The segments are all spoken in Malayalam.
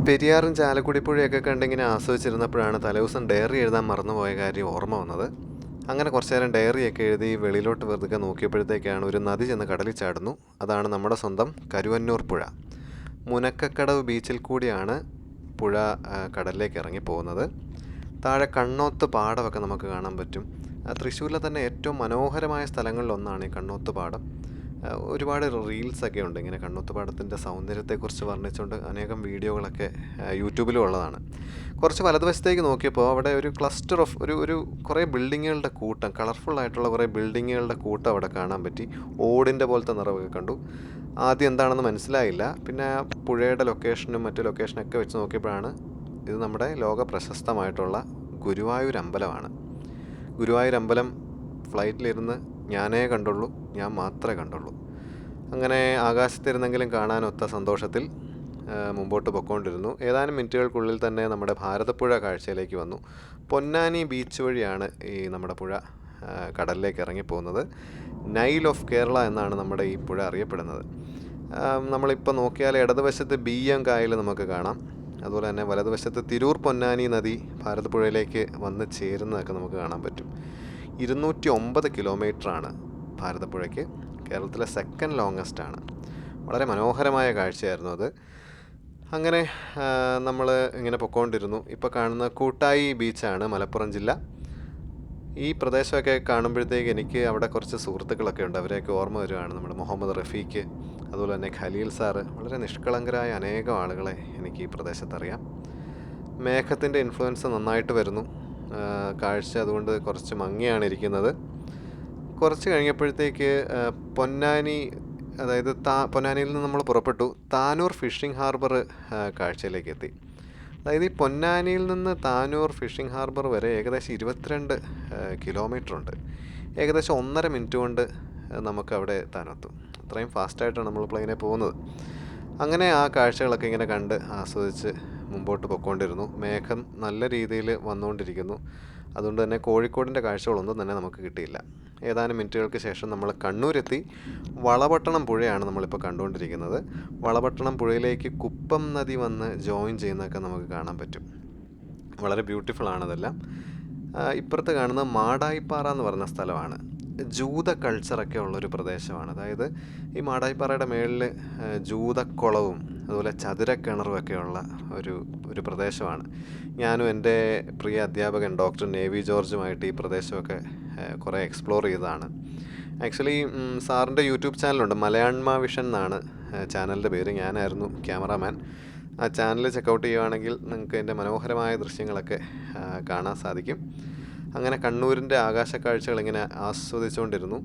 പെരിയാറും ചാലക്കുടി പുഴയൊക്കെ കണ്ടിങ്ങനെ ആസ്വദിച്ചിരുന്നപ്പോഴാണ് തലേദിവസം ഡയറി എഴുതാൻ മറന്നുപോയ കാര്യം ഓർമ്മ വന്നത്. അങ്ങനെ കുറച്ചു നേരം ഡയറിയൊക്കെ എഴുതി വെളിയിലോട്ട് വെറുതെ നോക്കിയപ്പോഴത്തേക്കാണ് ഒരു നദി ചെന്ന് കടലിൽ ചാടുന്നു. അതാണ് നമ്മുടെ സ്വന്തം കരുവന്നൂർ പുഴ. മുനക്കക്കടവ് ബീച്ചിൽ കൂടിയാണ് പുഴ കടലിലേക്ക് ഇറങ്ങി പോകുന്നത്. താഴെ കണ്ണോത്ത് പാടമൊക്കെ നമുക്ക് കാണാൻ പറ്റും. തൃശ്ശൂരിലെ തന്നെ ഏറ്റവും മനോഹരമായ സ്ഥലങ്ങളിലൊന്നാണ് ഈ കണ്ണോത്ത് പാടം. ഒരുപാട് റീൽസൊക്കെ ഉണ്ട് ഇങ്ങനെ കണ്ണോത്ത് പാടത്തിൻ്റെ സൗന്ദര്യത്തെക്കുറിച്ച് വർണ്ണിച്ചുകൊണ്ട് അനേകം വീഡിയോകളൊക്കെ യൂട്യൂബിലും ഉള്ളതാണ്. കുറച്ച് വലതുവശത്തേക്ക് നോക്കിയപ്പോൾ അവിടെ ഒരു ക്ലസ്റ്റർ ഓഫ് ഒരു കുറേ ബിൽഡിങ്ങുകളുടെ കൂട്ടം, കളർഫുള്ളായിട്ടുള്ള കുറേ ബിൽഡിങ്ങുകളുടെ കൂട്ടം അവിടെ കാണാൻ പറ്റി. ഓടിൻ്റെ പോലത്തെ നിറവൊക്കെ കണ്ടു. ആദ്യം എന്താണെന്ന് മനസ്സിലായില്ല. പിന്നെ പുഴയുടെ ലൊക്കേഷനും മറ്റു ലൊക്കേഷനൊക്കെ വെച്ച് നോക്കിയപ്പോഴാണ് ഇത് നമ്മുടെ ലോക പ്രശസ്തമായിട്ടുള്ള ഗുരുവായൂർ അമ്പലമാണ്. ഗുരുവായൂർ അമ്പലം ഫ്ലൈറ്റിലിരുന്ന് ഞാൻ മാത്രമേ കണ്ടുള്ളൂ. അങ്ങനെ ആകാശത്തിരുന്നെങ്കിലും കാണാനൊത്ത സന്തോഷത്തിൽ മുമ്പോട്ട് പൊയ്ക്കൊണ്ടിരുന്നു. ഏതാനും മിനിറ്റുകൾക്കുള്ളിൽ തന്നെ നമ്മുടെ ഭാരതപ്പുഴ കാഴ്ചയിലേക്ക് വന്നു. പൊന്നാനി ബീച്ച് വഴിയാണ് ഈ നമ്മുടെ പുഴ കടലിലേക്ക് ഇറങ്ങിപ്പോകുന്നത്. നൈൽ ഓഫ് കേരള എന്നാണ് നമ്മുടെ ഈ പുഴ അറിയപ്പെടുന്നത്. നമ്മളിപ്പോൾ നോക്കിയാൽ ഇടതുവശത്ത് ബിയ്യം കായൽ നമുക്ക് കാണാം. അതുപോലെ തന്നെ വലതുവശത്ത് തിരൂർ പൊന്നാനി നദി ഭാരതപ്പുഴയിലേക്ക് വന്ന് ചേരുന്നതൊക്കെ നമുക്ക് കാണാൻ പറ്റും. 209 കിലോമീറ്ററാണ് ഭാരതപ്പുഴയ്ക്ക്. കേരളത്തിലെ സെക്കൻഡ് ലോങ്ങസ്റ്റ് ആണ്. വളരെ മനോഹരമായ കാഴ്ചയായിരുന്നു അത്. അങ്ങനെ നമ്മൾ ഇങ്ങനെ പൊയ്ക്കൊണ്ടിരുന്നു. ഇപ്പോൾ കാണുന്ന കൂട്ടായി ബീച്ചാണ്, മലപ്പുറം ജില്ല. ഈ പ്രദേശമൊക്കെ കാണുമ്പോഴത്തേക്ക് എനിക്ക് അവിടെ കുറച്ച് സുഹൃത്തുക്കളൊക്കെ ഉണ്ട്. അവരെയൊക്കെ ഓർമ്മ വരുവാണ്. നമ്മുടെ മുഹമ്മദ് റഫീഖ്, അതുപോലെ തന്നെ ഖലീൽ സാറ്, വളരെ നിഷ്കളങ്കരായ അനേകം ആളുകളെ എനിക്ക് ഈ പ്രദേശത്തറിയാം. മേഘത്തിൻ്റെ ഇൻഫ്ലുവൻസ് നന്നായിട്ട് വരുന്നു. കാഴ്ച അതുകൊണ്ട് കുറച്ച് മങ്ങിയാണ് ഇരിക്കുന്നത്. കുറച്ച് കഴിഞ്ഞപ്പോഴത്തേക്ക് പൊന്നാനി, അതായത് പൊന്നാനിയിൽ നിന്ന് നമ്മൾ പുറപ്പെട്ടു. താനൂർ ഫിഷിംഗ് ഹാർബർ കാഴ്ചയിലേക്ക് എത്തി. അതായത് ഈ പൊന്നാനിയിൽ നിന്ന് താനൂർ ഫിഷിംഗ് ഹാർബർ വരെ ഏകദേശം 22 കിലോമീറ്റർ ഉണ്ട്. ഏകദേശം 1.5 മിനിറ്റ് കൊണ്ട് നമുക്കവിടെ എത്താനെത്തും. അത്രയും ഫാസ്റ്റായിട്ടാണ് നമ്മൾ പ്ലെയിനിൽ പോകുന്നത്. അങ്ങനെ ആ കാഴ്ചകളൊക്കെ ഇങ്ങനെ കണ്ട് ആസ്വദിച്ച് മുമ്പോട്ട് പൊയ്ക്കൊണ്ടിരുന്നു. മേഘം നല്ല രീതിയിൽ വന്നുകൊണ്ടിരിക്കുന്നു. അതുകൊണ്ട് തന്നെ കോഴിക്കോടിൻ്റെ കാഴ്ചകളൊന്നും തന്നെ നമുക്ക് കിട്ടിയില്ല. ഏതാനും മിനിറ്റുകൾക്ക് ശേഷം നമ്മൾ കണ്ണൂരെത്തി. വളപട്ടണം പുഴയാണ് നമ്മളിപ്പോൾ കണ്ടുകൊണ്ടിരിക്കുന്നത്. വളപട്ടണം പുഴയിലേക്ക് കുപ്പം നദി വന്ന് ജോയിൻ ചെയ്യുന്നതൊക്കെ നമുക്ക് കാണാൻ പറ്റും. വളരെ ബ്യൂട്ടിഫുൾ ആണതെല്ലാം. ഇപ്പുറത്ത് കാണുന്നത് മാടായിപ്പാറ എന്ന് പറയുന്ന സ്ഥലമാണ്. ജൂത കൾച്ചറൊക്കെ ഉള്ളൊരു പ്രദേശമാണ്. അതായത് ഈ മാടായിപ്പാറയുടെ മേളിൽ ജൂതക്കുളവും അതുപോലെ ചതുരക്കിണറുമൊക്കെ ഉള്ള ഒരു പ്രദേശമാണ്. ഞാനും എൻ്റെ പ്രിയ അധ്യാപകൻ ഡോക്ടർ നേവി ജോർജുമായിട്ട് ഈ പ്രദേശമൊക്കെ കുറേ എക്സ്പ്ലോർ ചെയ്തതാണ്. ആക്ച്വലി സാറിൻ്റെ യൂട്യൂബ് ചാനലുണ്ട്, മലയാണ്മ വിഷൻ എന്നാണ് ചാനലിൻ്റെ പേര്. ഞാനായിരുന്നു ക്യാമറാമാൻ. ആ ചാനൽ ചെക്കൗട്ട് ചെയ്യുകയാണെങ്കിൽ നിങ്ങൾക്ക് എൻ്റെ മനോഹരമായ ദൃശ്യങ്ങളൊക്കെ കാണാൻ സാധിക്കും. അങ്ങനെ കണ്ണൂരിൻ്റെ ആകാശക്കാഴ്ചകൾ ഇങ്ങനെ ആസ്വദിച്ചുകൊണ്ടിരുന്നു.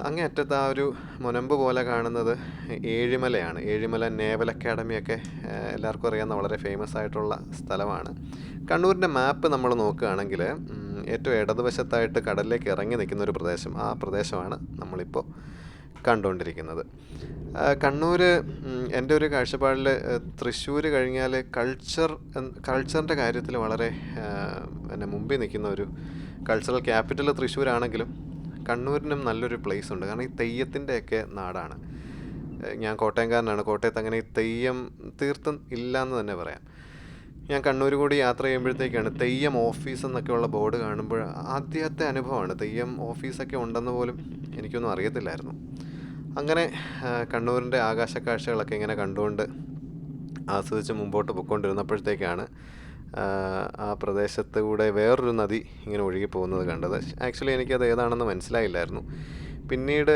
അങ്ങേ അറ്റത്ത് ആ ഒരു മുനമ്പ് പോലെ കാണുന്നത് ഏഴിമലയാണ്. ഏഴിമല നേവൽ അക്കാഡമിയൊക്കെ എല്ലാവർക്കും അറിയാവുന്ന വളരെ ഫേമസ് ആയിട്ടുള്ള സ്ഥലമാണ്. കണ്ണൂരിൻ്റെ മാപ്പ് നമ്മൾ നോക്കുകയാണെങ്കിൽ ഏറ്റവും ഇടതുവശത്തായിട്ട് കടലിലേക്ക് ഇറങ്ങി നിൽക്കുന്ന ഒരു പ്രദേശം, ആ പ്രദേശമാണ് നമ്മളിപ്പോൾ കണ്ടുകൊണ്ടിരിക്കുന്നത്. കണ്ണൂർ എൻ്റെ ഒരു കാഴ്ചപ്പാടിൽ തൃശ്ശൂർ കഴിഞ്ഞാൽ കൾച്ചറിൻ്റെ കാര്യത്തിൽ വളരെ മുമ്പിൽ നിൽക്കുന്ന ഒരു കൾച്ചറൽ ക്യാപിറ്റൽ തൃശ്ശൂരാണെങ്കിലും കണ്ണൂരിനും നല്ലൊരു പ്ലേസ് ഉണ്ട്. കാരണം ഈ തെയ്യത്തിൻ്റെയൊക്കെ നാടാണ്. ഞാൻ കോട്ടയംകാരനാണ്. കോട്ടയത്ത് അങ്ങനെ ഈ തെയ്യം തീർത്തും ഇല്ലയെന്ന് തന്നെ പറയാം. ഞാൻ കണ്ണൂർ കൂടി യാത്ര ചെയ്യുമ്പോഴത്തേക്കാണ് തെയ്യം ഓഫീസ് എന്നൊക്കെയുള്ള ബോർഡ് കാണുമ്പോൾ ആദ്യത്തെ അനുഭവമാണ്. തെയ്യം ഓഫീസൊക്കെ ഉണ്ടെന്ന് പോലും എനിക്കൊന്നും അറിയത്തില്ലായിരുന്നു. അങ്ങനെ കണ്ണൂരിൻ്റെ ആകാശക്കാഴ്ചകളൊക്കെ ഇങ്ങനെ കണ്ടുകൊണ്ട് ആസ്വദിച്ച് മുമ്പോട്ട് പൊയ്ക്കൊണ്ടിരുന്നപ്പോഴത്തേക്കാണ് ആ പ്രദേശത്ത് കൂടെ വേറൊരു നദി ഇങ്ങനെ ഒഴുകി പോകുന്നത് കണ്ടത്. ആക്ച്വലി എനിക്കത് ഏതാണെന്ന് മനസ്സിലായില്ലായിരുന്നു. പിന്നീട്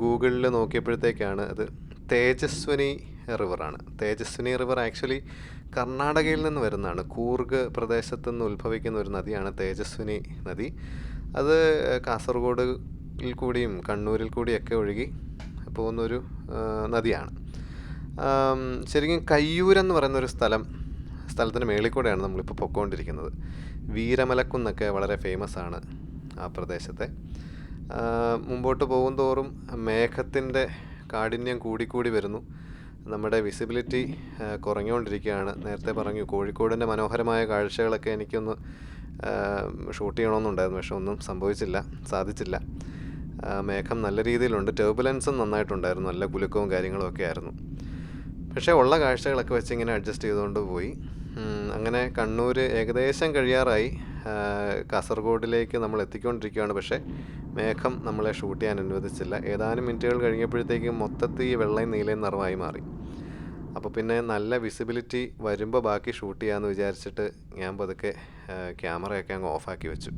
ഗൂഗിളിൽ നോക്കിയപ്പോഴത്തേക്കാണ് അത് തേജസ്വിനി റിവറാണ്. തേജസ്വിനി റിവർ ആക്ച്വലി കർണാടകയിൽ നിന്ന് വരുന്നതാണ്. കൂർഗ് പ്രദേശത്തു നിന്ന് ഉത്ഭവിക്കുന്ന ഒരു നദിയാണ് തേജസ്വിനി നദി. അത് കാസർഗോഡിൽ കൂടിയും കണ്ണൂരിൽ കൂടിയൊക്കെ ഒഴുകി പോകുന്നൊരു നദിയാണ്. ശരിക്കും കയ്യൂരെന്ന് പറയുന്നൊരു സ്ഥലത്തിന് മേളിൽ കൂടെയാണ് നമ്മളിപ്പോൾ പൊയ്ക്കൊണ്ടിരിക്കുന്നത്. വീരമലക്കുന്നൊക്കെ വളരെ ഫേമസ് ആണ് ആ പ്രദേശത്തെ. മുമ്പോട്ട് പോകും തോറും മേഘത്തിൻ്റെ കാഠിന്യം കൂടിക്കൂടി വരുന്നു. നമ്മുടെ വിസിബിലിറ്റി കുറഞ്ഞുകൊണ്ടിരിക്കുകയാണ്. നേരത്തെ പറഞ്ഞു കോഴിക്കോടിൻ്റെ മനോഹരമായ കാഴ്ചകളൊക്കെ എനിക്കൊന്ന് ഷൂട്ട് ചെയ്യണമെന്നുണ്ടായിരുന്നു, പക്ഷെ ഒന്നും സാധിച്ചില്ല. മേഘം നല്ല രീതിയിലുണ്ട്. ടർബുലൻസും നന്നായിട്ടുണ്ടായിരുന്നു. നല്ല കുലുക്കവും കാര്യങ്ങളും ഒക്കെ ആയിരുന്നു. പക്ഷേ ഉള്ള കാഴ്ചകളൊക്കെ വെച്ച് ഇങ്ങനെ അഡ്ജസ്റ്റ് ചെയ്തുകൊണ്ട് പോയി. അങ്ങനെ കണ്ണൂർ ഏകദേശം കഴിയാറായി. കാസർഗോഡിലേക്ക് നമ്മൾ എത്തിക്കൊണ്ടിരിക്കുകയാണ്. പക്ഷേ മേഘം നമ്മളെ ഷൂട്ട് ചെയ്യാൻ അനുവദിച്ചില്ല. ഏതാനും മിനിറ്റുകൾ കഴിഞ്ഞപ്പോഴത്തേക്കും മൊത്തത്തിൽ വെള്ളയും നീലയും നിറമായി മാറി. അപ്പോൾ പിന്നെ നല്ല വിസിബിലിറ്റി വരുമ്പോൾ ബാക്കി ഷൂട്ട് ചെയ്യാമെന്ന് വിചാരിച്ചിട്ട് ഞാൻ പതുക്കെ ക്യാമറയൊക്കെ അങ്ങ് ഓഫാക്കി വെച്ചു.